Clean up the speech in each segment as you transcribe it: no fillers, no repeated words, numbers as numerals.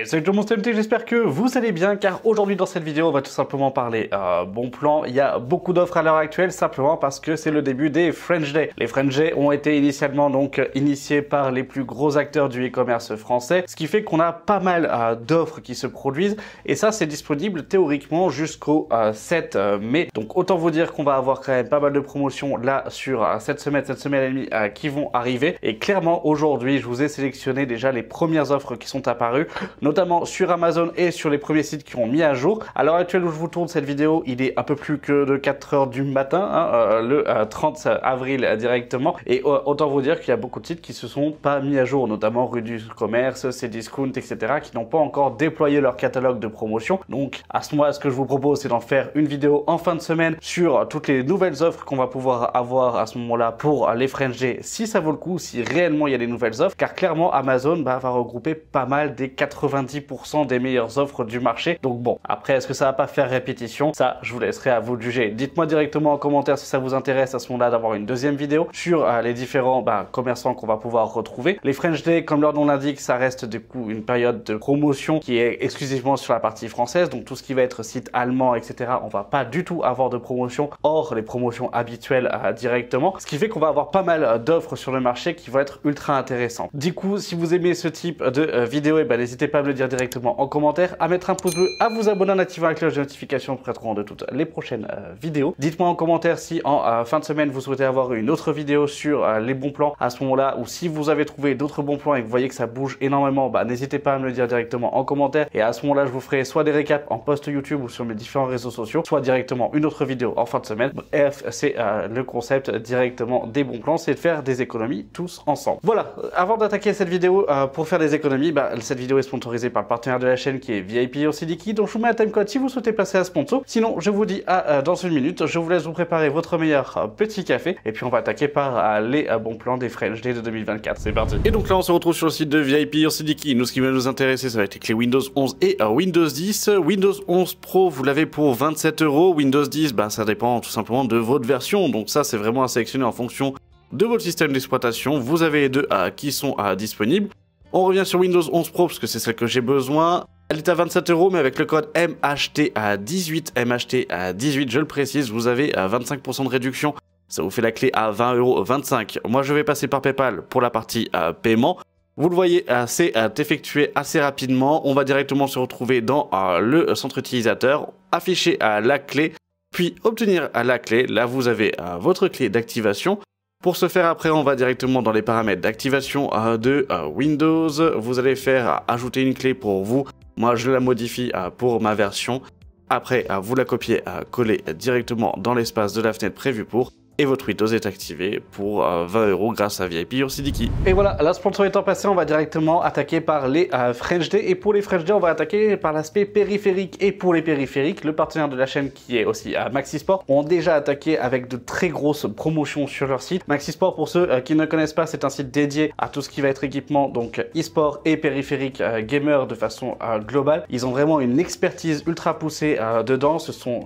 Salut tout le monde, c'est MT, j'espère que vous allez bien car aujourd'hui dans cette vidéo on va tout simplement parler bon plan. Il y a beaucoup d'offres à l'heure actuelle simplement parce que c'est le début des French Day. Les French Day ont été initialement donc initiés par les plus gros acteurs du e-commerce français, ce qui fait qu'on a pas mal d'offres qui se produisent et ça c'est disponible théoriquement jusqu'au 7 mai. Donc autant vous dire qu'on va avoir quand même pas mal de promotions là sur cette semaine et demie qui vont arriver et clairement aujourd'hui je vous ai sélectionné déjà les premières offres qui sont apparues, notamment sur Amazon et sur les premiers sites qui ont mis à jour. À l'heure actuelle où je vous tourne cette vidéo, il est un peu plus que de 4 heures du matin, le 30 avril directement. Et autant vous dire qu'il y a beaucoup de sites qui se sont pas mis à jour, notamment Rue du Commerce, Cdiscount, etc., qui n'ont pas encore déployé leur catalogue de promotion. Donc à ce moment-là, ce que je vous propose, c'est d'en faire une vidéo en fin de semaine sur toutes les nouvelles offres qu'on va pouvoir avoir à ce moment-là pour les French Day, si ça vaut le coup, si réellement il y a des nouvelles offres, car clairement Amazon va regrouper pas mal des 90% des meilleures offres du marché. Donc bon, après est-ce que ça va pas faire répétition? Ça, je vous laisserai à vous de juger. Dites-moi directement en commentaire si ça vous intéresse à ce moment-là d'avoir une deuxième vidéo sur les différents commerçants qu'on va pouvoir retrouver. Les French Day, comme leur nom l'indique, ça reste du coup une période de promotion qui est exclusivement sur la partie française. Donc tout ce qui va être site allemand, etc., on va pas du tout avoir de promotion hors les promotions habituelles directement. Ce qui fait qu'on va avoir pas mal d'offres sur le marché qui vont être ultra intéressantes. Du coup, si vous aimez ce type de vidéo, n'hésitez pas à me le dire directement en commentaire, à mettre un pouce bleu, à vous abonner en activant la cloche de notification pour être au courant de toutes les prochaines vidéos. Dites-moi en commentaire si en fin de semaine vous souhaitez avoir une autre vidéo sur les bons plans à ce moment-là, ou si vous avez trouvé d'autres bons plans et que vous voyez que ça bouge énormément, n'hésitez pas à me le dire directement en commentaire et à ce moment-là je vous ferai soit des récaps en post YouTube ou sur mes différents réseaux sociaux, soit directement une autre vidéo en fin de semaine. Bref, c'est le concept directement des bons plans, c'est de faire des économies tous ensemble. Voilà, avant d'attaquer cette vidéo pour faire des économies, cette vidéo est sponsorisée par le partenaire de la chaîne qui est VIP Ursidiki, donc je vous mets un timecode si vous souhaitez passer à sponsor. Sinon, je vous dis dans une minute, je vous laisse vous préparer votre meilleur petit café et puis on va attaquer par les bons plans des French Day de 2024. C'est parti. Et donc là, on se retrouve sur le site de VIP Ursidiki. Nous, ce qui va nous intéresser, ça va être les clés Windows 11 et Windows 10. Windows 11 Pro, vous l'avez pour 27 €. Windows 10, ça dépend tout simplement de votre version. Donc ça, c'est vraiment à sélectionner en fonction de votre système d'exploitation. Vous avez les deux qui sont disponibles. On revient sur Windows 11 Pro parce que c'est celle que j'ai besoin. Elle est à 27 €, mais avec le code MHT18, MHT18, je le précise, vous avez 25% de réduction. Ça vous fait la clé à 20,25 €. Moi, je vais passer par PayPal pour la partie paiement. Vous le voyez, c'est effectué assez rapidement. On va directement se retrouver dans le centre utilisateur, afficher la clé, puis obtenir la clé. Là, vous avez votre clé d'activation. Pour ce faire, après, on va directement dans les paramètres d'activation de Windows. Vous allez faire ajouter une clé pour vous. Moi, je la modifie pour ma version. Après, vous la copiez, coller directement dans l'espace de la fenêtre prévue pour. Et votre Windows est activé pour 20 € grâce à VIP Ursidiki. Et voilà, la sponsor étant passée, on va directement attaquer par les French Day. Et pour les French Day, on va attaquer par l'aspect périphérique. Et pour les périphériques, le partenaire de la chaîne qui est aussi Maxisport ont déjà attaqué avec de très grosses promotions sur leur site. Maxisport, pour ceux qui ne connaissent pas, c'est un site dédié à tout ce qui va être équipement, donc e-sport et périphérique gamer de façon globale. Ils ont vraiment une expertise ultra poussée dedans.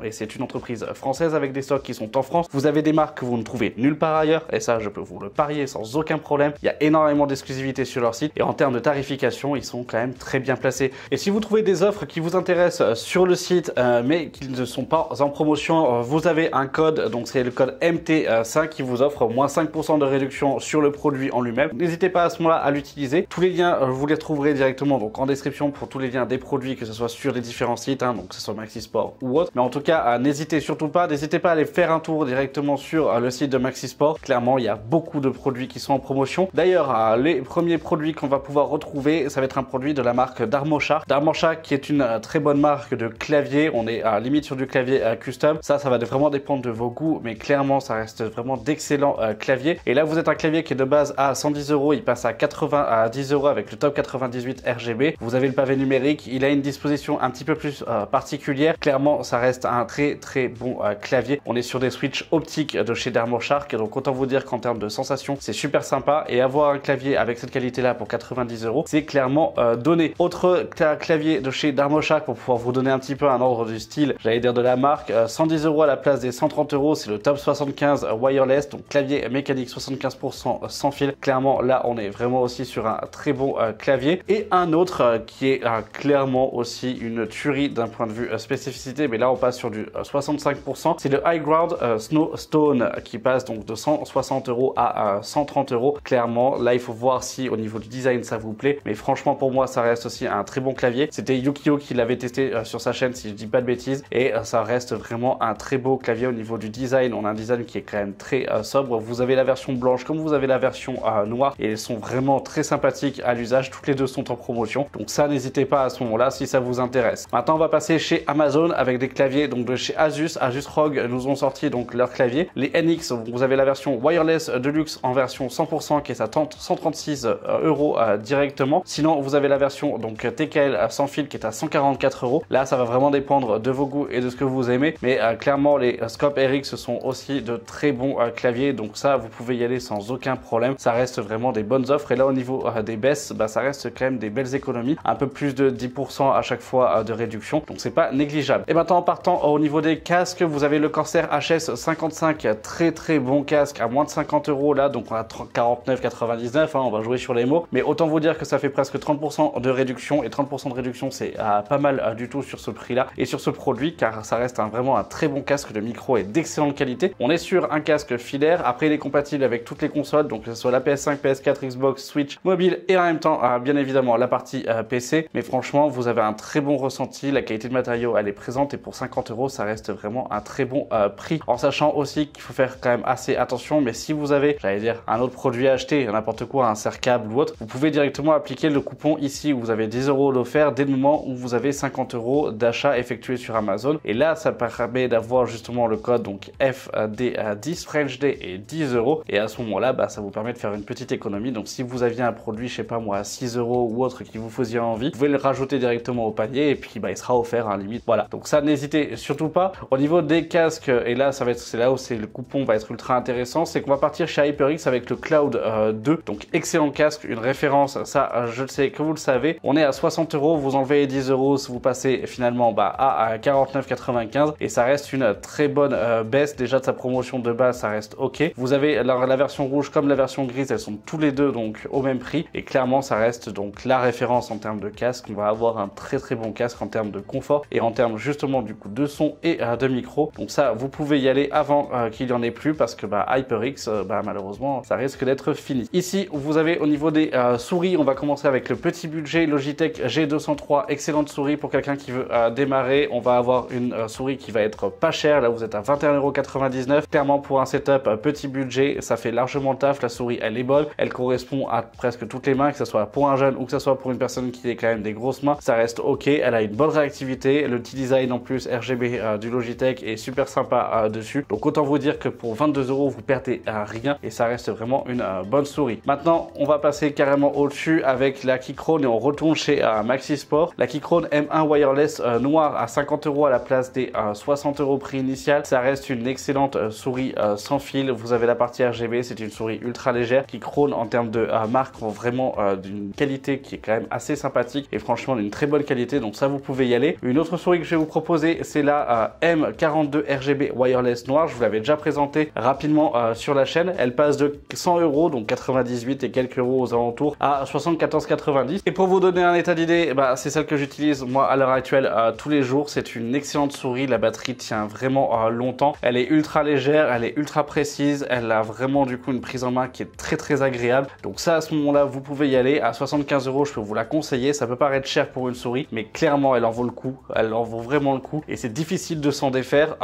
Et c'est une entreprise française avec des stocks qui sont en France. Vous avez des marques que vous ne trouvez nulle part ailleurs, et ça je peux vous le parier sans aucun problème. Il y a énormément d'exclusivité sur leur site, et en termes de tarification, ils sont quand même très bien placés. Et si vous trouvez des offres qui vous intéressent sur le site, mais qui ne sont pas en promotion, vous avez un code, donc c'est le code MT5 qui vous offre moins 5% de réduction sur le produit en lui-même. N'hésitez pas à ce moment-là à l'utiliser. Tous les liens, vous les trouverez directement donc en description pour tous les liens des produits, que ce soit sur les différents sites, donc que ce soit Maxisport ou autre. Mais en tout cas, n'hésitez surtout pas, n'hésitez pas à aller faire un tour directement sur le site de Maxisport. Clairement, il y a beaucoup de produits qui sont en promotion. D'ailleurs, les premiers produits qu'on va pouvoir retrouver, ça va être un produit de la marque Darmosha. Darmosha qui est une très bonne marque de clavier. On est à limite sur du clavier custom. Ça va vraiment dépendre de vos goûts, mais clairement, ça reste vraiment d'excellents claviers. Et là, vous êtes un clavier qui est de base à 110 €. Il passe à 90 € avec le top 98 RGB. Vous avez le pavé numérique. Il a une disposition un petit peu plus particulière. Clairement, ça reste un très bon clavier. On est sur des switches optiques de chez Thermoshark. Donc autant vous dire qu'en termes de sensation, c'est super sympa. Et avoir un clavier avec cette qualité-là pour 90 €, c'est clairement donné. Autre clavier de chez Thermoshark pour pouvoir vous donner un petit peu un ordre du style, j'allais dire de la marque, 110 € à la place des 130 €, c'est le Top 75 Wireless, donc clavier mécanique 75% sans fil. Clairement, là, on est vraiment aussi sur un très bon clavier. Et un autre qui est clairement aussi une tuerie d'un point de vue spécificité, mais là, on passe sur du 65%. C'est le High Ground Snowstone qui passe donc de 160 € à 130 €. Clairement, là, il faut voir si au niveau du design, ça vous plaît. Mais franchement, pour moi, ça reste aussi un très bon clavier. C'était Yukio qui l'avait testé sur sa chaîne, si je dis pas de bêtises. Et ça reste vraiment un très beau clavier au niveau du design. On a un design qui est quand même très sobre. Vous avez la version blanche comme vous avez la version noire. Et elles sont vraiment très sympathiques à l'usage. Toutes les deux sont en promotion. Donc ça, n'hésitez pas à ce moment-là si ça vous intéresse. Maintenant, on va passer chez Amazon avec des claviers donc de chez Asus. Asus ROG nous ont sorti donc leur clavier. Les NX, vous avez la version Wireless Deluxe en version 100% qui est à 136 € directement. Sinon, vous avez la version donc TKL sans fil qui est à 144 €. Là, ça va vraiment dépendre de vos goûts et de ce que vous aimez. Mais clairement, les Scope RX sont aussi de très bons claviers. Donc ça, vous pouvez y aller sans aucun problème. Ça reste vraiment des bonnes offres. Et là, au niveau des baisses, ça reste quand même des belles économies. Un peu plus de 10% à chaque fois de réduction. Donc c'est pas négligeable. Et maintenant, en partant au niveau des casques, vous avez le Corsair HS55. Très bon casque à moins de 50 € là. Donc on a 49,99 €. On va jouer sur les mots. Mais autant vous dire que ça fait presque 30% de réduction. Et 30% de réduction, c'est pas mal du tout sur ce prix-là et sur ce produit, car ça reste vraiment un très bon casque de micro et d'excellente qualité. On est sur un casque filaire. Après, il est compatible avec toutes les consoles, donc que ce soit la PS5, PS4, Xbox, Switch, mobile et en même temps, bien évidemment, la partie PC. Mais franchement, vous avez un très bon ressenti. La qualité de matériau, elle est présente et pour 50 €, ça reste vraiment un très bon prix. En sachant aussi qu'il faut faire quand même assez attention. Mais si vous avez, j'allais dire, un autre produit à acheter, n'importe quoi, un serre-câble ou autre, vous pouvez directement appliquer le coupon ici où vous avez 10 € d'offert dès le moment où vous avez 50 € d'achat effectué sur Amazon. Et là, ça permet d'avoir justement le code donc FD10 French Day et 10 €. Et à ce moment-là, ça vous permet de faire une petite économie. Donc si vous aviez un produit, je sais pas moi, à 6 € ou autre qui vous faisait envie, vous pouvez le rajouter directement au panier et puis il sera offert à limite. Voilà. Donc ça, n'hésitez surtout pas. Au niveau des casques, et là, c'est là où le coupon va être ultra intéressant, c'est qu'on va partir chez HyperX avec le Cloud 2. Donc excellent casque, une référence. Ça, je le sais que vous le savez. On est à 60 €. Vous enlevez 10 €, vous passez finalement à 49,95 € et ça reste une très bonne baisse déjà de sa promotion de base. Ça reste ok. Vous avez la version rouge comme la version grise, elles sont tous les deux donc au même prix et clairement ça reste donc la référence en termes de casque. On va avoir un très bon casque en termes de confort et en termes justement du coup de son et de micro. Donc ça, vous pouvez y aller avant qu'il n'y en ait plus parce que HyperX, malheureusement, ça risque d'être fini. Ici, vous avez au niveau des souris, on va commencer avec le petit budget Logitech G203, excellente souris pour quelqu'un qui veut démarrer. On va avoir une souris qui va être pas chère, là vous êtes à 21,99 €. Clairement pour un setup petit budget, ça fait largement le taf. La souris, elle est bonne, elle correspond à presque toutes les mains, que ce soit pour un jeune ou que ce soit pour une personne qui ait quand même des grosses mains. Ça reste ok, elle a une bonne réactivité, le petit design en plus RGB du Logitech est super sympa dessus. Donc autant vous dire que pour 22 €, vous perdez rien et ça reste vraiment une bonne souris. Maintenant, on va passer carrément au-dessus avec la Keychron et on retourne chez Maxi Sport. La Keychron M1 Wireless noire à 50 € à la place des 60 € prix initial. Ça reste une excellente souris sans fil. Vous avez la partie RGB, c'est une souris ultra légère. Keychron en termes de marque ont vraiment d'une qualité qui est quand même assez sympathique et franchement d'une très bonne qualité. Donc ça, vous pouvez y aller. Une autre souris que je vais vous proposer, c'est la M42 RGB Wireless noire. Je vous l'avais déjà présenté rapidement sur la chaîne. Elle passe de 100 €, donc 98 et quelques euros aux alentours, à 74,90 €. Et pour vous donner un état d'idée, c'est celle que j'utilise moi à l'heure actuelle tous les jours. C'est une excellente souris. La batterie tient vraiment longtemps. Elle est ultra légère, elle est ultra précise. Elle a vraiment du coup une prise en main qui est très agréable. Donc ça, à ce moment-là, vous pouvez y aller. À 75 €, je peux vous la conseiller. Ça peut paraître cher pour une souris, mais clairement, elle en vaut le coup. Elle en vaut vraiment le coup. Et c'est difficile de s'en défaire.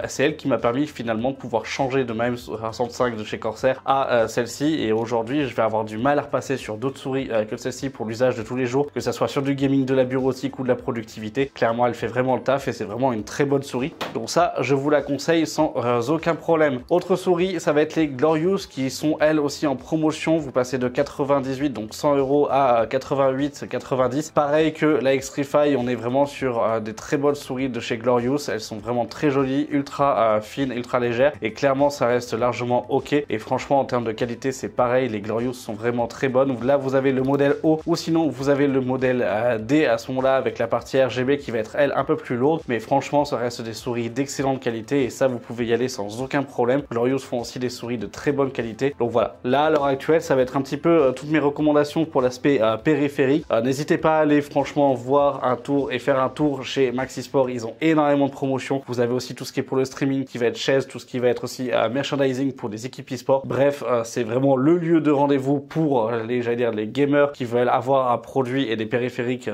C'est elle qui m'a permis finalement de pouvoir changer de ma M65 de chez Corsair à celle-ci. Et aujourd'hui, je vais avoir du mal à repasser sur d'autres souris que celle-ci pour l'usage de tous les jours, que ce soit sur du gaming, de la bureautique ou de la productivité. Clairement, elle fait vraiment le taf et c'est vraiment une très bonne souris. Donc ça, je vous la conseille sans aucun problème. Autre souris, ça va être les Glorious qui sont elles aussi en promotion. Vous passez de 98, donc 100 € à 88,90. Pareil que la Xtrfy, on est vraiment sur des très bonnes souris de chez Glorious. Elles sont vraiment très jolies, ultra fines, ultra ultra légère et clairement ça reste largement ok. Et franchement en termes de qualité c'est pareil, les Glorious sont vraiment très bonnes. Là vous avez le modèle O ou sinon vous avez le modèle D à ce moment-là avec la partie RGB qui va être elle un peu plus lourde, mais franchement ça reste des souris d'excellente qualité et ça vous pouvez y aller sans aucun problème. Glorious font aussi des souris de très bonne qualité. Donc voilà, là à l'heure actuelle ça va être un petit peu toutes mes recommandations pour l'aspect périphérique. N'hésitez pas à aller franchement voir un tour et faire un tour chez Maxisport, ils ont énormément de promotions. Vous avez aussi tout ce qui est pour le streaming qui va être chaise, tout ce qui va être aussi merchandising pour des équipes e-sport. Bref, c'est vraiment le lieu de rendez-vous pour les gamers qui veulent avoir un produit et des périphériques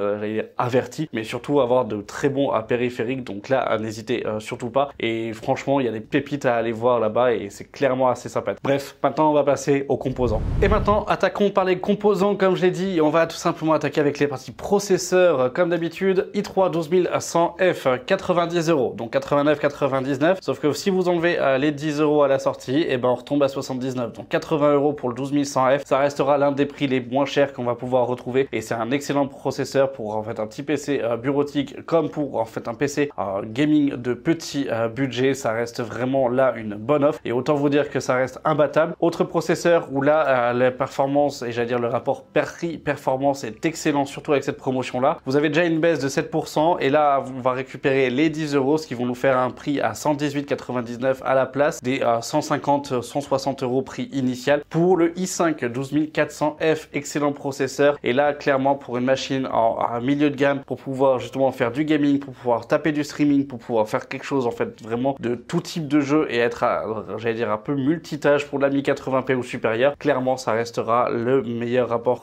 avertis, mais surtout avoir de très bons périphériques. Donc là, n'hésitez surtout pas. Et franchement, il y a des pépites à aller voir là-bas et c'est clairement assez sympa. Bref, maintenant on va passer aux composants. Et maintenant, attaquons par les composants comme je l'ai dit. On va tout simplement attaquer avec les parties processeurs. Comme d'habitude, i3 12100F, 90 €, donc 89,99. Sauf que si vous enlevez les 10 € à la sortie, et ben on retombe à 79. Donc 80 € pour le 12100F. Ça restera l'un des prix les moins chers qu'on va pouvoir retrouver. Et c'est un excellent processeur pour en fait un petit PC bureautique comme pour en fait un PC gaming de petit budget. Ça reste vraiment là une bonne offre. Et autant vous dire que ça reste imbattable. Autre processeur où là la performance et j'allais dire le rapport prix-performance est excellent, surtout avec cette promotion là. Vous avez déjà une baisse de 7% et là on va récupérer les 10 €, ce qui vont nous faire un prix à 118,99 à la place des 150-160 € prix initial pour le i5 12400F, excellent processeur. Et là clairement pour une machine en milieu de gamme, pour pouvoir justement faire du gaming, pour pouvoir taper du streaming, pour pouvoir faire quelque chose en fait vraiment de tout type de jeu et être j'allais dire un peu multitâche pour la 1080p ou supérieur, clairement ça restera le meilleur rapport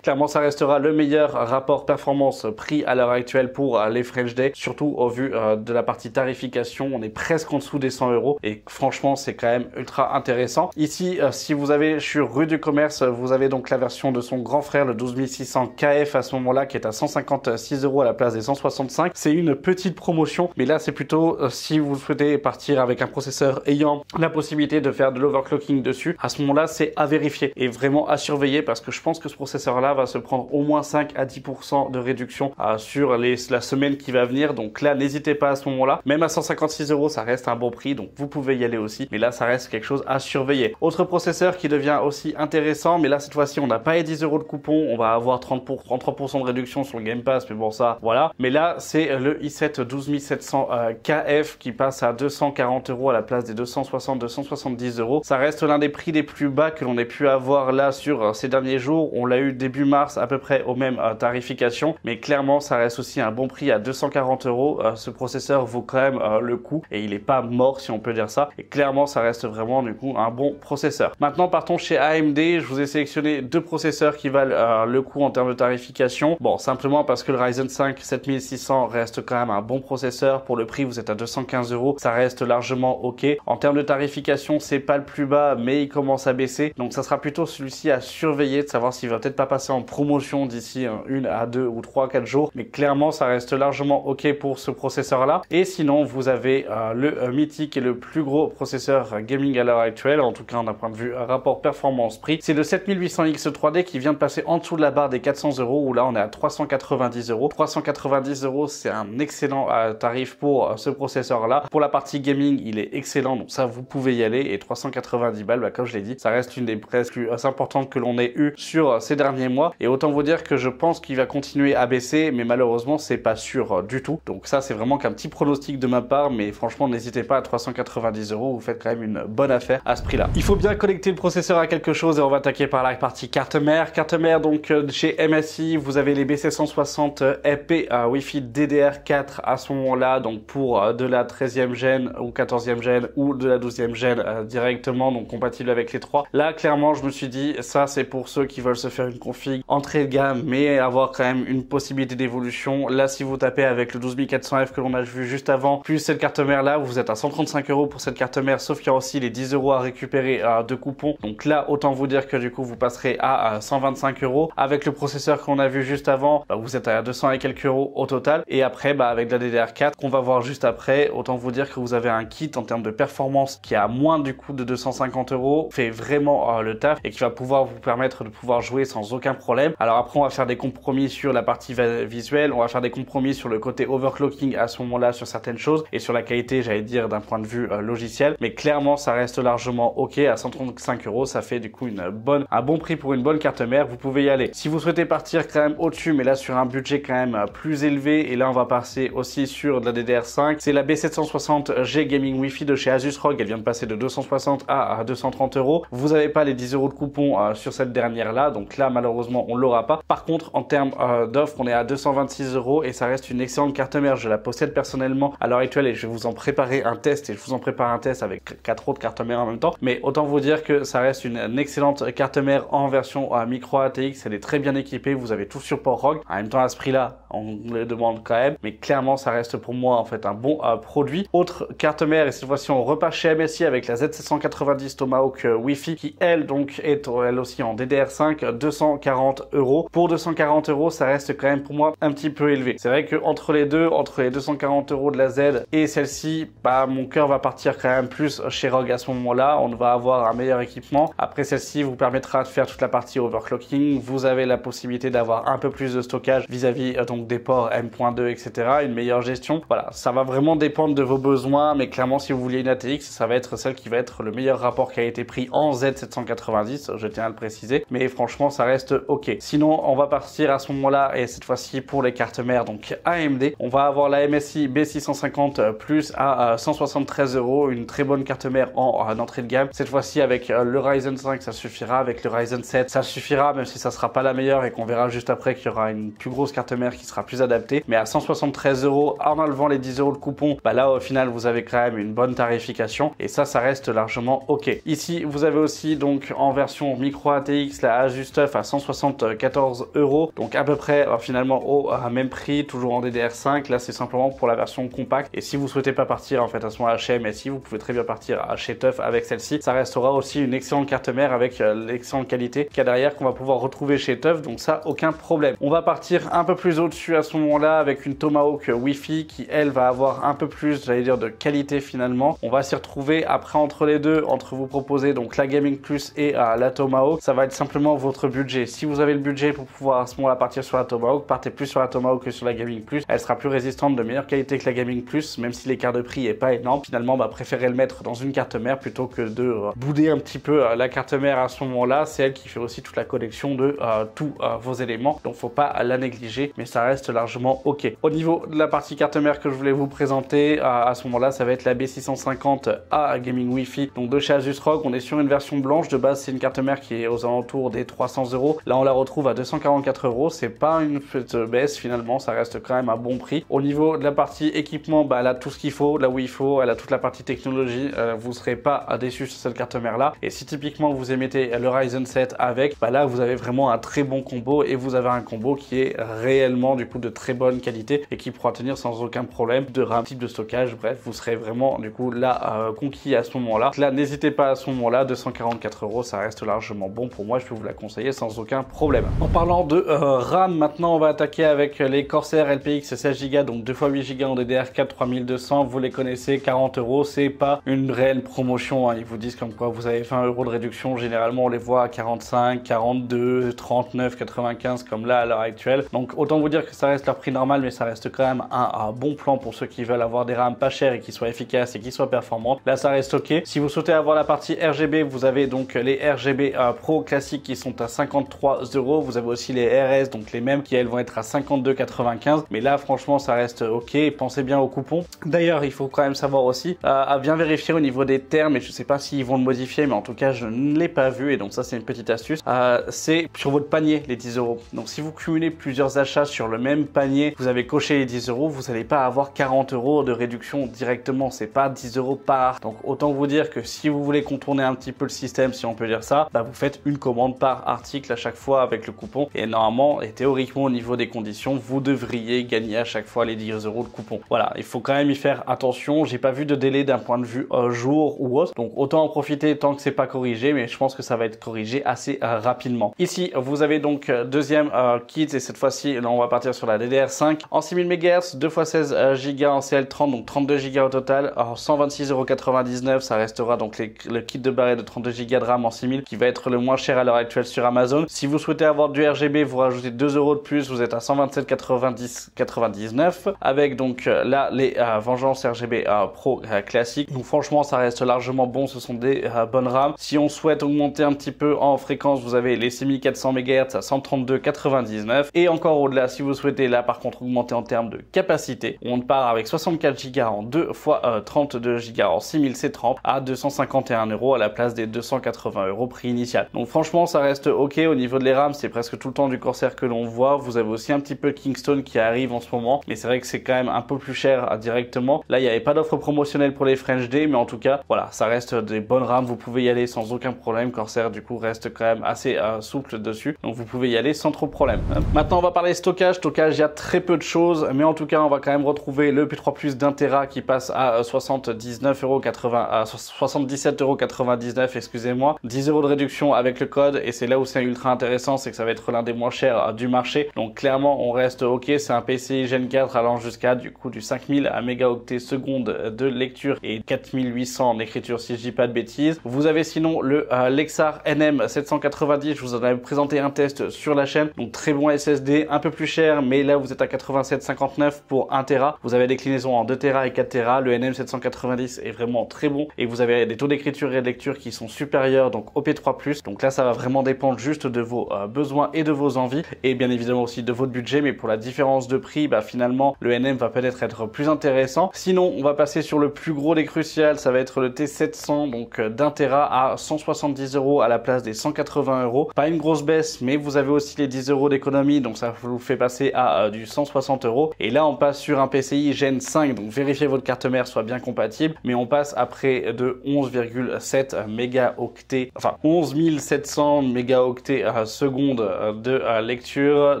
clairement ça restera le meilleur rapport performance prix à l'heure actuelle pour les French Day, surtout au vu de la partie tarification. On est presque en dessous des 100 € et franchement c'est quand même ultra intéressant. Ici si vous avez sur rue du commerce, vous avez donc la version de son grand frère le 12600 KF à ce moment-là qui est à 156 € à la place des 165. C'est une petite promotion, mais là c'est plutôt si vous souhaitez partir avec un processeur ayant la possibilité de faire de l'overclocking dessus, à ce moment-là c'est à vérifier et vraiment à surveiller parce que je pense que ce processeur là va se prendre au moins 5 à 10% de réduction sur la semaine qui va venir. Donc là n'hésitez pas à ce moment-là, même à 156 € ça reste un bon prix, donc vous pouvez y aller aussi, mais là ça reste quelque chose à surveiller. Autre processeur qui devient aussi intéressant, mais là cette fois-ci on n'a pas les 10 € de coupon, on va avoir 33% de réduction sur le Game Pass, mais bon ça voilà. Mais là c'est le i7 12700 KF qui passe à 240 € à la place des 260-270 €. Ça reste l'un des prix les plus bas que l'on ait pu avoir là sur ces derniers jours. On l'a eu début mars à peu près aux mêmes tarifications, mais clairement ça reste aussi un bon prix à 240 €. Ce processeur vaut quand même le coup et il est pas mort si on peut dire ça, et clairement ça reste vraiment du coup un bon processeur. Maintenant partons chez AMD. Je vous ai sélectionné deux processeurs qui valent le coup en termes de tarification. Bon, simplement parce que le Ryzen 5 7600 reste quand même un bon processeur. Pour le prix vous êtes à 215 €, ça reste largement ok. En termes de tarification c'est pas le plus bas, mais il commence à baisser, donc ça sera plutôt celui-ci à surveiller, de savoir s'il va peut-être pas passer en promotion d'ici 1 à 2 ou 3-4 jours, mais clairement ça reste largement ok pour ce processeur là. Et sinon vous avez le mythique et le plus gros processeur gaming à l'heure actuelle, en tout cas d'un point de vue rapport performance prix, c'est le 7800X 3D qui vient de passer en dessous de la barre des 400 €, où là on est à 390 €. 390 € c'est un excellent tarif pour ce processeur là. Pour la partie gaming il est excellent, donc ça vous pouvez y aller. Et 390 balles, bah, comme je l'ai dit, ça reste une des presque plus importantes que l'on ait eu sur ces derniers mois. Et autant vous dire que je pense qu'il va continuer à baisser, mais malheureusement c'est pas sûr du tout. Donc ça c'est vraiment qu'un petit pronostic de ma part, mais franchement n'hésitez pas, à 390 €, vous faites quand même une bonne affaire à ce prix là. Il faut bien connecter le processeur à quelque chose et on va attaquer par la partie carte mère. Carte mère, donc chez MSI vous avez les BC160 EP Wi-Fi DDR4 à ce moment là, donc pour de la 13e gène ou 14e gène ou de la 12e gène directement, donc compatible avec les trois. Là clairement je me suis dit ça c'est pour ceux qui veulent se faire une config entrée de gamme mais avoir quand même une possibilité d'évolution. Là si vous tapez avec le 12400F que l'on a vu juste avant, plus cette carte mère là, vous êtes à 135 € pour cette carte mère, sauf qu'il y a aussi les 10 € à récupérer de coupons. Donc là autant vous dire que du coup vous passerez à 125 €. Avec le processeur qu'on a vu juste avant, bah, vous êtes à 200 et quelques € au total. Et après bah, avec la DDR4 qu'on va voir juste après, autant vous dire que vous avez un kit en termes de performance qui a moins du coup de 250 €, fait vraiment le taf et qui va pouvoir vous permettre de pouvoir jouer sans aucun problème. Alors après on va faire des compromis sur la partie visuelle, on va faire des compromis sur le côté overclocking à ce moment-là sur certaines choses, et sur la qualité j'allais dire dire d'un point de vue logiciel, mais clairement ça reste largement ok. À 135 €, ça fait du coup un bon prix pour une bonne carte mère. Vous pouvez y aller. Si vous souhaitez partir quand même au-dessus, mais là sur un budget quand même plus élevé, et là on va passer aussi sur de la DDR5, c'est la B760G Gaming Wi-Fi de chez Asus ROG. Elle vient de passer de 260 à 230 €. Vous n'avez pas les 10 € de coupon sur cette dernière là, donc là malheureusement on l'aura pas. Par contre en termes d'offres, on est à 226 € et ça reste une excellente carte mère. Je la possède personnellement à l'heure actuelle et je vais vous en préparer un test, et je vous en prépare un test avec 4 autres cartes mères en même temps. Mais autant vous dire que ça reste une excellente carte mère en version micro ATX. Elle est très bien équipée, vous avez tout support ROG. En même temps à ce prix là on le demande quand même, mais clairement ça reste pour moi en fait un bon produit. Autre carte mère, et cette fois-ci on repart chez MSI avec la Z790 Tomahawk Wi-Fi qui elle donc est elle aussi en DDR5, 240 €. Pour 240 €, ça reste quand même pour moi un petit peu élevé. C'est vrai que entre les deux, entre les 240 € de la Z et celle-ci, bah mon cœur va partir quand même plus chez ROG à ce moment-là. On va avoir un meilleur équipement. Après celle-ci vous permettra de faire toute la partie overclocking. Vous avez la possibilité d'avoir un peu plus de stockage vis-à-vis donc des ports M.2 etc. Une meilleure gestion. Voilà, ça va vraiment dépendre de vos besoins, mais clairement si vous voulez une ATX, ça va être celle qui va être le meilleur rapport qui a été pris en Z790, je tiens à le préciser, mais franchement ça reste ok. Sinon on va partir à ce moment-là, et cette fois-ci pour les cartes mères donc AMD, on va avoir la MSI B650 Plus à 173 €, une très bonne carte mère en entrée de gamme. Cette fois-ci avec le Ryzen 5 ça suffira, avec le Ryzen 7 ça suffira, même si ça sera pas la meilleure et qu'on verra juste après qu'il y aura une plus grosse carte mère qui sera plus adaptée. Mais à 173 € en enlevant les 10 € de coupon, bah là au final vous avez quand même une bonne tarification, et ça reste largement ok. Ici vous avez aussi donc en version micro ATX la Asus TUF à 174 €, donc à peu près finalement au même prix, toujours en DDR5. Là c'est simplement pour la version compacte, et si vous souhaitez pas partir en fait à ce moment-là chez MSI, vous pouvez très bien partir chez TUF avec celle-ci. Ça restera aussi une excellente carte mère avec l'excellente qualité qu'il y a derrière, qu'on va pouvoir retrouver chez TUF, donc ça aucun problème. On va partir un peu plus au-dessus à ce moment-là avec une Tomahawk Wi-Fi qui elle va avoir un peu plus, j'allais dire, de qualité finalement. On va s'y retrouver après entre les deux, entre vous proposer donc la Gaming Plus et la Tomahawk. Ça va être simplement votre budget. Si vous avez le budget pour pouvoir à ce moment-là partir sur la Tomahawk, partez plus sur la Tomahawk que sur la Gaming Plus. Elle sera plus résistante, de meilleure qualité que la Gaming Plus, même si l'écart de prix est pas énorme. Finalement, préférez le mettre dans une carte mère plutôt que de bouder un petit peu la carte mère à ce moment-là. C'est elle qui fait aussi toute la connexion de tous vos éléments, donc faut pas la négliger, mais ça reste largement ok. Au niveau de la partie carte mère que je voulais vous présenter, à ce moment-là, ça va être la B650A Gaming Wi-Fi, donc de chez Asus ROG. On est sur une version blanche. De base, c'est une carte mère qui est aux alentours des 300 €. Là, on la retrouve à 244 €. C'est pas une petite baisse finalement, ça reste quand même un bon prix. Au niveau de la partie équipement, elle a tout ce qu'il faut, là où il faut, elle a toute la partie technologie. Vous serez pas déçu sur cette carte mère là. Et si typiquement vous émettez le Ryzen 7 avec, là vous avez vraiment un très bon combo, et vous avez un combo qui est réellement du coup de très bonne qualité et qui pourra tenir sans aucun problème de RAM, type de stockage. Bref, vous serez vraiment du coup là conquis à ce moment-là. Là, n'hésitez pas à ce moment-là, 244 €, ça reste largement bon pour moi. Je peux vous la conseiller sans aucun problème. En parlant de RAM, maintenant on va attaquer avec les Corsair LPX 16 Go, donc 2 x 8 Go en DDR4 3200. Vous les connaissez, 40 €. C'est pas une réelle promotion, hein. Ils vous disent comme quoi vous avez 20 € de réduction. Généralement, on les voit à 45, 42, 39, 95 comme là à l'heure actuelle. Donc autant vous dire que ça reste leur prix normal, mais ça reste quand même un bon plan pour ceux qui veulent avoir des RAM pas chères et qui soient efficaces et qui soient performantes. Là, ça reste ok. Si vous souhaitez avoir la partie RGB, vous avez donc les RGB Pro classiques qui sont à 53 €. Vous avez aussi les RS, donc les mêmes qui elles vont être à 52,95. Mais là, franchement, ça reste ok. Pensez bien au coupon. D'ailleurs, il faut quand même savoir aussi à bien vérifier au niveau des termes, et je sais pas s'ils vont le modifier, mais en tout cas, je ne l'ai pas vu, et donc ça, c'est une petite astuce. C'est sur votre panier, les 10 €. Donc si vous cumulez plusieurs achats sur le même panier, vous avez coché les 10 €, vous n'allez pas avoir 40 € de réduction directement. C'est pas 10 € par. Donc autant vous dire que si vous voulez contourner un petit peu le système, si on peut dire ça, vous faites une commande par article à chaque fois avec le coupon, et normalement et théoriquement au niveau des conditions, vous devriez gagner à chaque fois les 10 € de coupon. Voilà, il faut quand même y faire attention. J'ai pas vu de délai d'un point de vue jour ou autre, donc autant en profiter tant que c'est pas corrigé, mais je pense que ça va être corrigé assez rapidement. Ici vous avez donc deuxième kit, et cette fois-ci là on va partir sur la DDR5 en 6000 MHz, 2 x 16 Go en CL30, donc 32 Go au total, 126,99 €. Ça restera donc le kit de barrette de 32 Go de RAM en 6000 qui va être le moins cher à l'heure actuelle sur Amazon. Si vous souhaitez avoir du RGB, vous rajoutez 2 € de plus, vous êtes à 127,99 €, avec donc là les Vengeance RGB Pro classiques. Donc franchement, ça reste largement bon, ce sont des bonnes RAM. Si on souhaite augmenter un petit peu en fréquence, vous avez les 6400 MHz à 132,99 et encore au-delà, si vous souhaitez là par contre augmenter en termes de capacité, on part avec 64 Go en 2 x 32 Go en 6730 à 251 € à la place des 280 € prix initial. Donc franchement, ça reste ok. Au niveau de les RAM, c'est presque tout le temps du Corsair que l'on voit. Vous avez aussi un petit peu Kingston qui arrive en ce moment, mais c'est vrai que c'est quand même un peu plus cher directement. Là, il n'y avait pas d'offre promotionnelle pour les French Day, mais en tout cas, voilà, ça reste des bonnes RAM. Vous pouvez y aller sans aucun problème. Corsair, du coup, reste quand même assez souple dessus, donc vous pouvez y aller sans trop de problème. Maintenant, on va parler stockage. Stockage, il y a très peu de choses, mais en tout cas, on va quand même retrouver le P3 Plus d'1 Tera qui passe à 77,99 €, excusez-moi, 10 € de réduction avec le code, et c'est là où c'est ultra intéressant, c'est que ça va être l'un des moins chers du marché. Donc clairement, on reste ok. C'est un PCI Gen 4 allant jusqu'à du coup du 5000 mégaoctets seconde de lecture et 4800 d'écriture si je dis pas de bêtises. Vous avez sinon le Lexar NM790. Je vous en avais présenté un test sur la chaîne. Donc très bon SSD, un peu plus cher, mais là vous êtes à 87,59 pour 1 Tera. Vous avez des déclinaisons en 2 Tera et 4 Tera. Le NM790 est vraiment très bon et vous avez des taux d'écriture et de lecture qui sont supérieurs donc au P3+. Donc là, ça va vraiment dépendre juste de vos besoins et de vos envies et bien évidemment aussi de votre budget. Mais pour la différence de prix, bah finalement le NM va peut-être être plus intéressant. Sinon, on va passer sur le plus gros des cruciales. Ça va être le T700 donc d'1 Tera à 170 € à la place des 180 €. Pas une grosse baisse, mais vous avez aussi les 10 € d'économie, donc ça vous fait passer à du 160 €. Et là, on passe sur un PCI Gen 5, donc vérifiez votre carte mère soit bien compatible, mais on passe à près de 11,7 mégaoctets, enfin 11 700 mégaoctets seconde de lecture.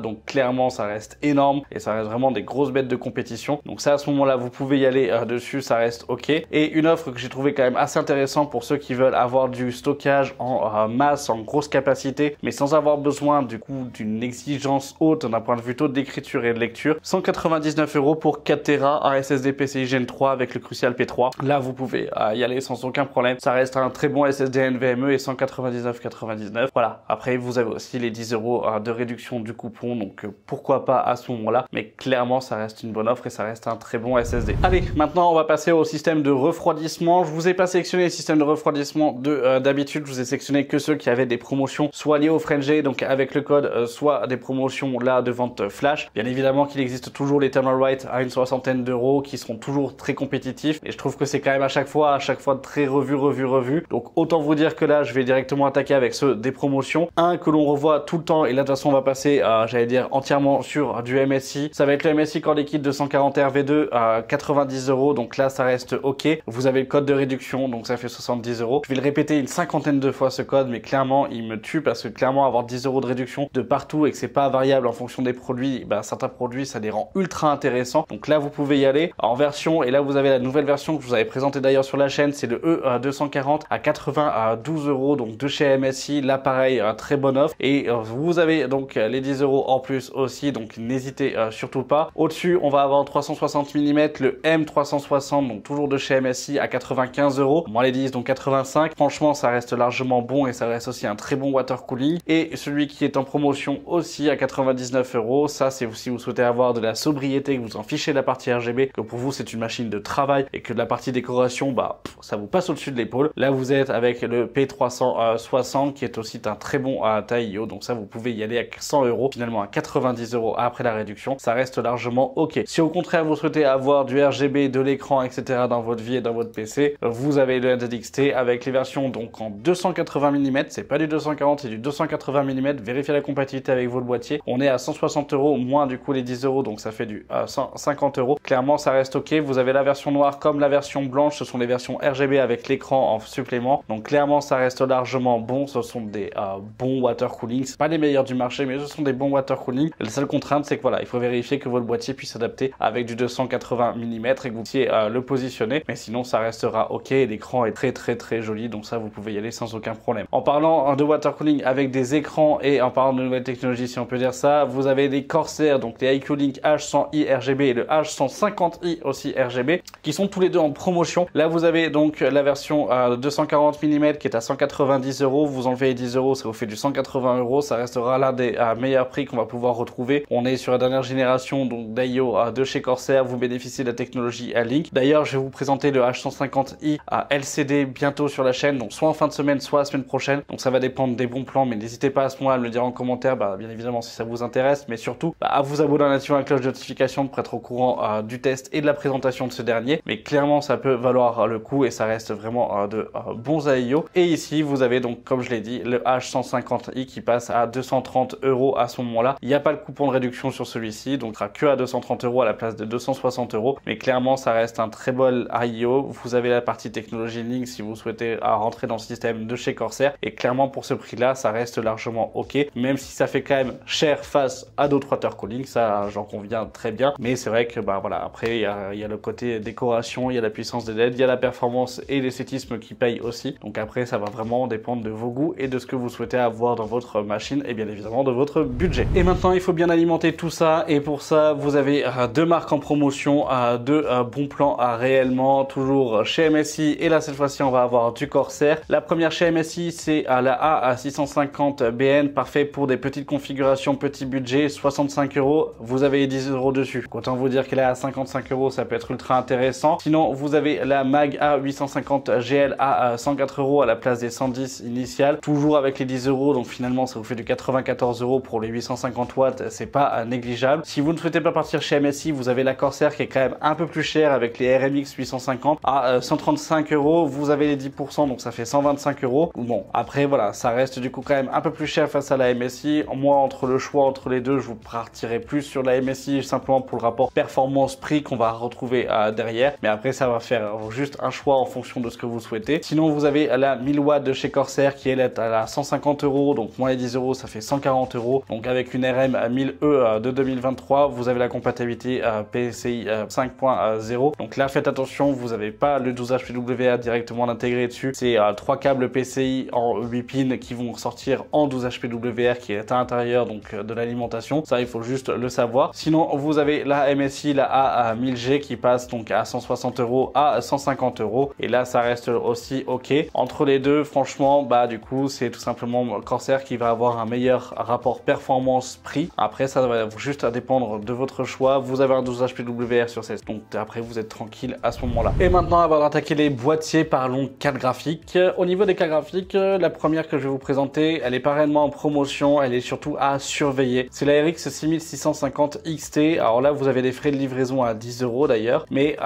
Donc clairement, ça reste énorme et ça reste vraiment des grosses bêtes de compétition. Donc ça, à ce moment-là, vous pouvez y aller dessus, ça reste ok. Et une offre que j'ai trouvé quand même assez intéressante pour ceux qui veulent avoir du stockage en masse, en grosse capacité, mais sans avoir besoin du coup d'une exigence haute d'un point de vue taux d'écriture et de lecture. 199 € pour 4 Tera, un SSD PCI Gen 3 avec le Crucial P3. Là, vous pouvez y aller sans aucun problème. Ça reste un très bon SSD NVMe et 199,99. Voilà. Après, vous avez aussi les 10 € de réduction du coupon, donc pourquoi pas à ce moment-là. Mais clairement, ça reste une bonne offre et ça reste un très bon SSD. Allez, maintenant, on va passer au système de refroidissement. Je vous ai pas sélectionné les systèmes de refroidissement d'habitude. Je vous ai sélectionné que ceux qui avaient des promotions soit liées au French Day, donc avec le code, soit des promotions là de vente flash. Bien évidemment qu'il existe toujours les Thermalright à une soixantaine d'euros qui seront toujours très compétitifs et je trouve que c'est quand même à chaque fois très revu. Donc autant vous dire que là, je vais directement attaquer avec ceux des promotions. Un que l'on revoit tout le temps et là de toute façon on va passer, j'allais dire entièrement sur du MSI. Ça va être le MSI Core Liquide 240 RV2 à 90 €. Donc là, ça reste ok. Vous avez le code de réduction, donc ça fait 70 €. Je vais le répéter une cinquantaine de fois ce code, mais clairement il me tue parce que clairement avoir 10 € de réduction de partout et que c'est pas variable en fonction des produits, bah, certains produits ça les rend ultra intéressants. Donc là vous pouvez y aller en version et là vous avez la nouvelle version que je vous avais présentée d'ailleurs sur la chaîne, c'est le E240 à 92 €, donc de chez MSI. Là pareil, très bonne offre et vous avez donc les 10 € en plus aussi, donc n'hésitez surtout pas. Au-dessus on va avoir 360 mm, le M360, donc toujours de chez MSI à 95 €, moins les 10 donc 85. Franchement ça reste largement bon et ça reste aussi un très bon water cooling. Et celui qui est en promotion aussi à 99 €, ça c'est si vous souhaitez avoir de la sobriété, que vous en fichez de la partie RGB, que pour vous c'est une machine de travail et que de la partie décoration, bah ça vous passe au-dessus de l'épaule. Là vous êtes avec le P360 qui est aussi un très bon Taio, donc ça vous pouvez y aller à 100 €, finalement à 90 € après la réduction, ça reste largement ok. Si au contraire vous souhaitez avoir du RGB, de l'écran, etc. dans votre vie et dans votre PC, vous avez le NZXT avec les versions donc en 280 mm, c'est pas du 240, c'est du 280 mm. Vérifiez la compatibilité avec votre boîtier. On est à 160 € moins du coup les 10 €, donc ça fait du 150 €. Clairement ça reste ok. Vous avez la version noire comme la version blanche, ce sont les versions RGB avec l'écran en supplément, donc clairement ça reste largement bon. Ce sont des bons water cooling, c'est pas les meilleurs du marché mais ce sont des bons water cooling. La seule contrainte c'est que voilà, il faut vérifier que votre boîtier puisse s'adapter avec du 280 mm et que vous puissiez le positionner, mais sinon ça restera ok. L'écran est très joli, donc ça vous pouvez y aller sans aucun problème. En parlant de water cooling avec des écrans et en parlant de nouvelles technologies si on peut dire ça, vous avez des Corsair, donc les IQ Link H100i RGB et le H150i aussi RGB qui sont tous les deux en promotion. Là vous avez donc la version 240 mm qui est à 190 €, vous enlevez les 10 €, ça vous fait du 180 €, ça restera l'un des meilleurs prix qu'on va pouvoir retrouver. On est sur la dernière génération donc d'Aio de chez Corsair, vous bénéficiez de la technologie Link gaming. D'ailleurs, je vais vous présenter le H150i à LCD bientôt sur la chaîne, donc soit en fin de semaine, soit la semaine prochaine. Donc ça va dépendre des bons plans, mais n'hésitez pas à ce moment-là à me le dire en commentaire, bien évidemment si ça vous intéresse, mais surtout à vous abonner en activant la cloche de notification pour être au courant du test et de la présentation de ce dernier. Mais clairement, ça peut valoir le coup et ça reste vraiment de bons AIO. Et ici, vous avez donc, comme je l'ai dit, le H150i qui passe à 230 € à ce moment-là. Il n'y a pas le coupon de réduction sur celui-ci, donc il sera que à 230 € à la place de 260 €. Mais clairement, ça reste un très bon AIO. Vous avez la partie technologie Link si vous souhaitez rentrer dans le système de chez Corsair. Et clairement, pour ce prix-là, ça reste largement OK. Même si ça fait quand même cher face à d'autres water cooling, ça j'en conviens très bien. Mais c'est vrai que voilà, après il y a le côté décoration, il y a la puissance des LED, il y a la performance et l'esthétisme qui payent aussi. Donc après, ça va vraiment dépendre de vos goûts et de ce que vous souhaitez avoir dans votre machine et bien évidemment de votre budget. Et maintenant, il faut bien alimenter tout ça et pour ça, vous avez deux marques en promotion, deux bons plans réellement, toujours chez MSI et là cette fois-ci on va avoir du Corsair. La première chez MSI, c'est la A650BN, parfait pour des petites configurations, petit budget, 65 €. Vous avez 10 € dessus. Autant vous dire qu'elle est à 55 €, ça peut être ultra intéressant. Sinon, vous avez la MAG A850GL à 104 € à la place des 110 initiales, toujours avec les 10 €, donc finalement ça vous fait du 94 € pour les 850 watts, c'est pas négligeable. Si vous ne souhaitez pas partir chez MSI, vous avez la Corsair qui est quand même un peu plus chère avec les RMX 850 à 135 €. Vous avez les 10%, donc ça fait 125 €. Bon, après voilà, ça reste du coup quand même un peu plus cher face à la MSI. Moi, entre le choix entre les deux, je vous partirai plus sur la MSI simplement pour le rapport performance-prix qu'on va retrouver derrière. Mais après, ça va faire juste un choix en fonction de ce que vous souhaitez. Sinon, vous avez la 1000 watts de chez Corsair qui elle est à la 150 €, donc moins les 10 €, ça fait 140 €. Donc avec une RM 1000E de 2023, vous avez la compatibilité PCI 5.0. Donc là, faites attention, vous n'avez pas le 12H PWA directement intégré dessus. C'est 3 câbles PCI en 8 pins qui vont sortir en 12H PWR qui est à l'intérieur donc de l'alimentation. Ça, il faut juste le savoir. Sinon, vous avez la MSI, la A1000G qui passe donc à 160 € à 150 €. Et là, ça reste aussi OK. Entre les deux, franchement, du coup, c'est tout simplement Corsair qui va avoir un meilleur rapport performance-prix. Après, ça va juste dépendre de votre choix. Vous avez un 12H PWR sur 16. Donc après, vous êtes tranquille à ce moment-là. Et maintenant, avant d'attaquer les boîtiers, parlons cartes graphiques. Au niveau des cartes graphiques, la première que je vais vous présenter, elle est pas réellement en promotion, elle est surtout à surveiller. C'est la RX 6650 XT. Alors là, vous avez des frais de livraison à 10 € d'ailleurs, mais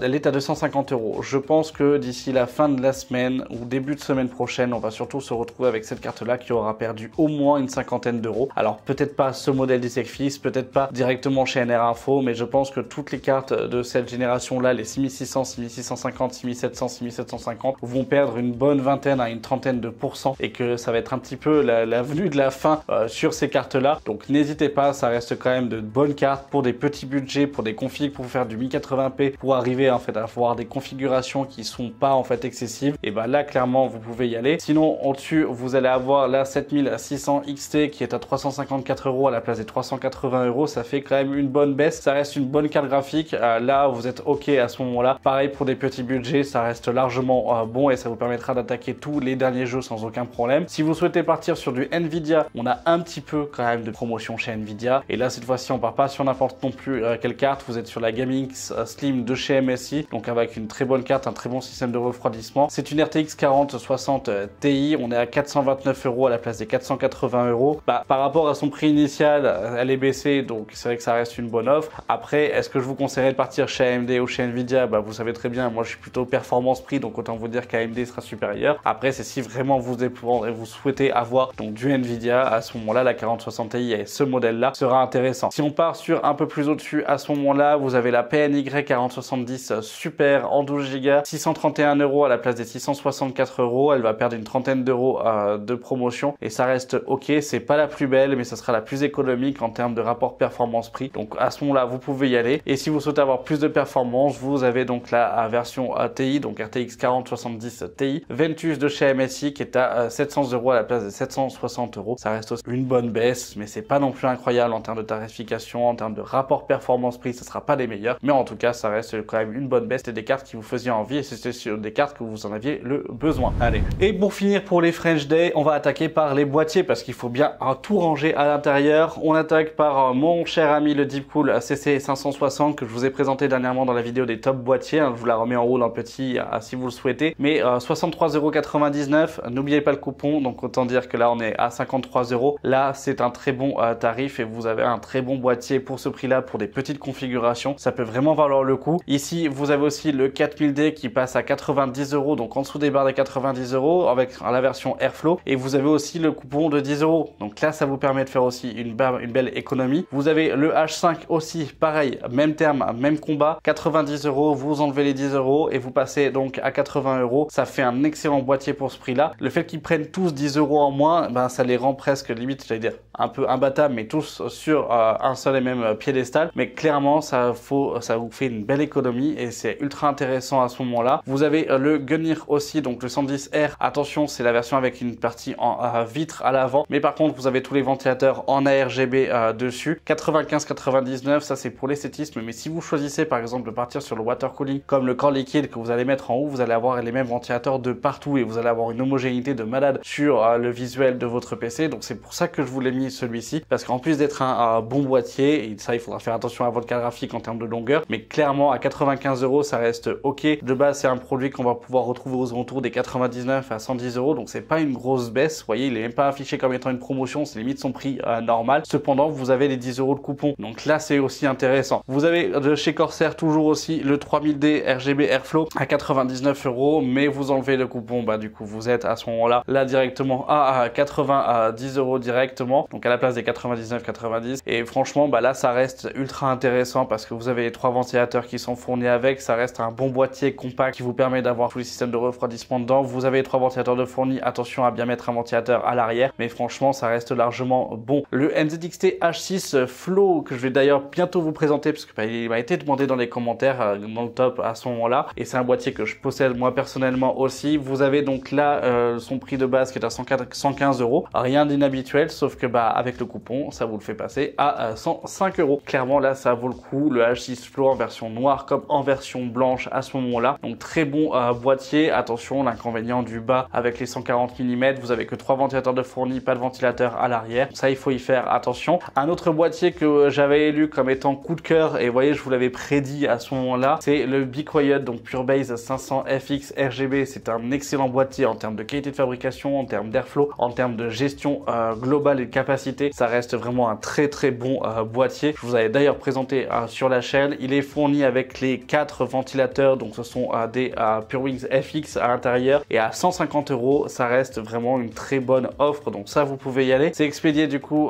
elle est à 250 €. Je pense que d'ici la fin de la semaine ou début de semaine prochaine, on va surtout se retrouver avec cette carte-là qui aura perdu au moins une cinquantaine d'euros. Alors peut-être pas ce modèle d'Isecfis, peut-être pas directement chez NR Info, mais je pense que toutes les cartes de cette génération-là, les 6600, 6650, 6700, 6750, vont perdre une bonne vingtaine à une trentaine de % et que ça va être un petit peu la venue de la fin sur ces cartes-là. Donc n'hésitez pas, ça reste quand même de bonnes cartes pour des petits budgets, pour des configs, pour faire du 1080p, pour arriver en fait à avoir des configurations qui sont pas en fait excessives. Et là clairement vous pouvez y aller. Sinon au-dessus vous allez avoir la 7600 XT qui est à 354 € à la place des 380 €. Ça fait quand même une bonne baisse. Ça reste une bonne carte graphique. Là vous êtes OK à ce moment-là. Pareil pour des petits budgets, ça reste largement bon et ça vous permettra d'attaquer tous les derniers jeux sans aucun problème. Si vous souhaitez partir sur du Nvidia, on a un petit peu quand même de promotion chez Nvidia. Et là cette fois-ci on part pas sur n'importe non plus quelle carte. Vous êtes sur la Gaming Slim de chez MSI, donc avec une très bonne carte, un très bon système de refroidissement. C'est une RTX 4060 Ti. On est à 429 € à la place des 480 €. Par rapport à son prix initial, elle est baissée, donc c'est vrai que ça reste une bonne offre. Après, est-ce que je vous conseillerais de partir chez AMD ou chez Nvidia? Vous savez très bien, moi je suis plutôt performance prix, donc autant vous dire qu'AMD sera supérieur. Après, c'est si vraiment vous souhaitez avoir donc du Nvidia, à ce moment-là, la 4060 Ti et ce modèle-là sera intéressant. Si on part sur un peu plus au-dessus, à ce moment-là, vous avez la PNY 4070 Super en 12 Go, 631 € à la place des 664 €. Elle va perdre une trentaine d'euros de promotion et ça reste OK. C'est pas la plus belle, mais ça sera la plus économique en termes de rapport performance-prix. Donc à ce moment-là, vous pouvez y aller. Et si vous souhaitez avoir plus de performance, vous avez donc la version TI, donc RTX 4070 Ti, Ventus de chez MSI qui est à 700 € à la place de 760 €. Ça reste aussi une bonne baisse, mais c'est pas non plus incroyable en termes de tarification, en termes de rapport performance-prix, ça sera pas les meilleurs. Mais en tout cas, ça reste quand même une bonne baisse. C'était des cartes qui vous faisaient envie et c'était sur des cartes que vous en aviez le besoin. Allez. Et pour finir, pour les French Day, on va attaquer par les boîtiers parce qu'il faut bien tout ranger à l'intérieur. On attaque par mon cher ami le Deepcool CC560 que je vous ai présenté dernièrement dans la la vidéo des top boîtiers, hein, je vous la remets en haut dans le petit si vous le souhaitez, mais 63,99 €, n'oubliez pas le coupon, donc autant dire que là on est à 53 €. Là c'est un très bon tarif et vous avez un très bon boîtier pour ce prix là pour des petites configurations, ça peut vraiment valoir le coup. Ici vous avez aussi le 4000D qui passe à 90 €, donc en dessous des barres des 90 € avec la version Airflow, et vous avez aussi le coupon de 10 €, donc là ça vous permet de faire aussi une belle économie. Vous avez le H5 aussi, pareil, même terme, même combat, 90 €, vous enlevez les 10 € et vous passez donc à 80 €. Ça fait un excellent boîtier pour ce prix là. Le fait qu'ils prennent tous 10 € en moins, ben, ça les rend presque limite, j'allais dire, un peu imbattables, mais tous sur un seul et même piédestal. Mais clairement ça vous fait une belle économie et c'est ultra intéressant à ce moment là. Vous avez le Gungnir aussi, donc le 110R, attention c'est la version avec une partie en vitre à l'avant, mais par contre vous avez tous les ventilateurs en ARGB dessus. 95,99 €, ça c'est pour l'esthétisme, mais si vous choisissez par exemple de partir sur le water cooling comme le corps liquide que vous allez mettre en haut, vous allez avoir les mêmes ventilateurs de partout et vous allez avoir une homogénéité de malade sur le visuel de votre PC. Donc c'est pour ça que je vous l'ai mis celui-ci, parce qu'en plus d'être un bon boîtier, et ça il faudra faire attention à votre carte graphique en termes de longueur, mais clairement à 95 € ça reste ok. De base c'est un produit qu'on va pouvoir retrouver aux alentours des 99 à 110 €, donc c'est pas une grosse baisse. Vous voyez, il est même pas affiché comme étant une promotion, c'est limite son prix normal. Cependant vous avez les 10 € de coupon, donc là c'est aussi intéressant. Vous avez de chez Corsair toujours aussi le 3000D RGB Airflow à 99 €, mais vous enlevez le coupon, bah du coup vous êtes à ce moment là directement à 90 € directement, donc à la place des 99,90 €. Et franchement bah là ça reste ultra intéressant parce que vous avez les 3 ventilateurs qui sont fournis avec, ça reste un bon boîtier compact qui vous permet d'avoir tous les systèmes de refroidissement dedans. Vous avez les 3 ventilateurs de fournis, attention à bien mettre un ventilateur à l'arrière, mais franchement ça reste largement bon. Le NZXT H6 Flow que je vais d'ailleurs bientôt vous présenter parce que bah, il m'a été demandé dans les commentaires dans le top à ce moment là, et c'est un boîtier que je possède moi personnellement aussi. Vous avez donc là son prix de base qui est à 115 €, rien d'inhabituel, sauf que bah avec le coupon ça vous le fait passer à 105 €. Clairement là ça vaut le coup, le H6 Flow en version noire comme en version blanche à ce moment là, donc très bon boîtier. Attention, l'inconvénient du bas avec les 140 mm, vous avez que 3 ventilateurs de fournis, pas de ventilateur à l'arrière, ça il faut y faire attention. Un autre boîtier que j'avais élu comme étant coup de cœur, et vous voyez je vous l'avais prédit à ce moment là, c'est le Be Quiet, donc PureBase 500 FX RGB. C'est un excellent boîtier en termes de qualité de fabrication, en termes d'airflow, en termes de gestion globale et de capacité. Ça reste vraiment un très bon boîtier. Je vous avais d'ailleurs présenté sur la chaîne. Il est fourni avec les 4 ventilateurs, donc ce sont des PureWings FX à l'intérieur, et à 150 €, ça reste vraiment une très bonne offre, donc ça vous pouvez y aller. C'est expédié du coup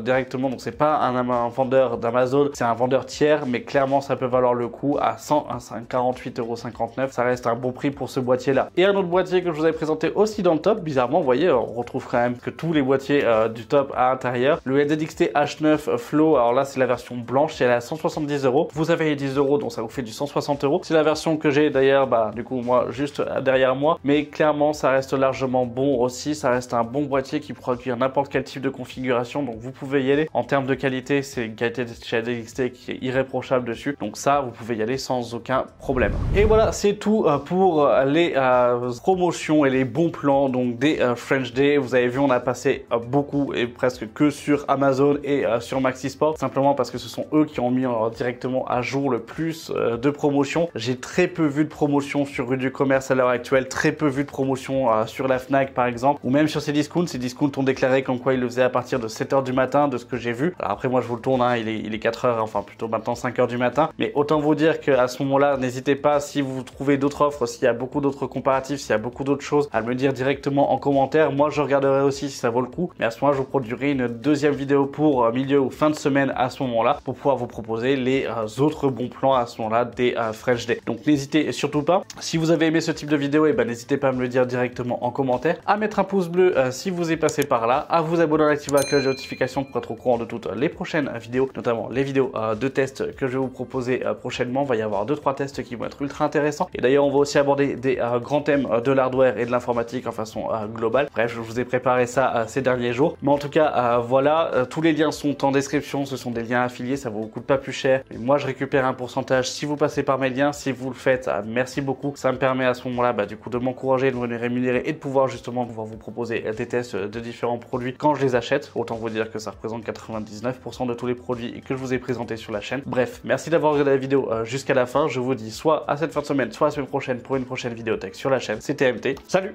directement, donc c'est pas un vendeur d'Amazon, c'est un vendeur tiers, mais clairement ça peut valoir le coup à 148,59 €. Ça reste un bon prix pour ce boîtier là. Et un autre boîtier que je vous avais présenté aussi dans le top, bizarrement vous voyez on retrouve quand même que tous les boîtiers du top à l'intérieur, le NZXT H9 Flow. Alors là c'est la version blanche, c'est à 170 €. Vous avez les 10 €, donc ça vous fait du 160 €. C'est la version que j'ai d'ailleurs, bah du coup moi juste derrière moi, mais clairement ça reste largement bon aussi. Ça reste un bon boîtier qui pourra accueillir n'importe quel type de configuration, donc vous pouvez y aller. En termes de qualité, c'est une qualité de chez NZXT qui est irréprochable dessus, donc ça vous pouvez y aller sans aucun problème. Et voilà, c'est tout pour les promotions et les bons plans donc des French Day. Vous avez vu, on a passé beaucoup et presque que sur Amazon et sur Maxisport, simplement parce que ce sont eux qui ont mis directement à jour le plus de promotions. J'ai très peu vu de promotions sur Rue du Commerce à l'heure actuelle, très peu vu de promotions sur la Fnac par exemple, ou même sur Cdiscount. Cdiscount ont déclaré comme quoi ils le faisaient à partir de 7 h du matin, de ce que j'ai vu. Alors après moi je vous le tourne, hein, il est 4 h, enfin plutôt maintenant 5 h du matin, mais autant vous dire qu'à ce moment-là, n'hésitez pas, si vous trouvez d'autres offres, s'il y a beaucoup d'autres comparatifs, s'il y a beaucoup d'autres choses, à me dire directement en commentaire. Moi je regarderai aussi si ça vaut le coup, mais à ce moment-là je vous produirai une deuxième vidéo pour milieu ou fin de semaine à ce moment-là, pour pouvoir vous proposer les autres bons plans à ce moment-là des French Day. Donc n'hésitez surtout pas, si vous avez aimé ce type de vidéo, et ben n'hésitez pas à me le dire directement en commentaire, à mettre un pouce bleu si vous êtes passé par là, à vous abonner, à activer la cloche de notification pour être au courant de toutes les prochaines vidéos, notamment les vidéos de tests que je vais vous proposer prochainement. Il va y avoir 2-3 tests qui vont être ultra intéressants, et d'ailleurs on va aussi aborder des grands thèmes de l'hardware et de l'informatique en façon globale. Bref, je vous ai préparé ça ces derniers jours, mais en tout cas voilà, tous les liens sont en description, ce sont des liens affiliés, ça vous coûte pas plus cher, et moi je récupère un pourcentage si vous passez par mes liens. Si vous le faites, merci beaucoup, ça me permet à ce moment-là du coup de m'encourager, de me rémunérer et de pouvoir justement vous proposer des tests de différents produits quand je les achète. Autant vous dire que ça représente 99% de tous les produits que je vous ai présentés sur la chaîne. Bref, merci d'avoir regardé la vidéo jusqu'à la fin. Je vous dis soit à cette fin de semaine, soit la semaine prochaine pour une prochaine vidéo tech sur la chaîne. C'était MT. Salut!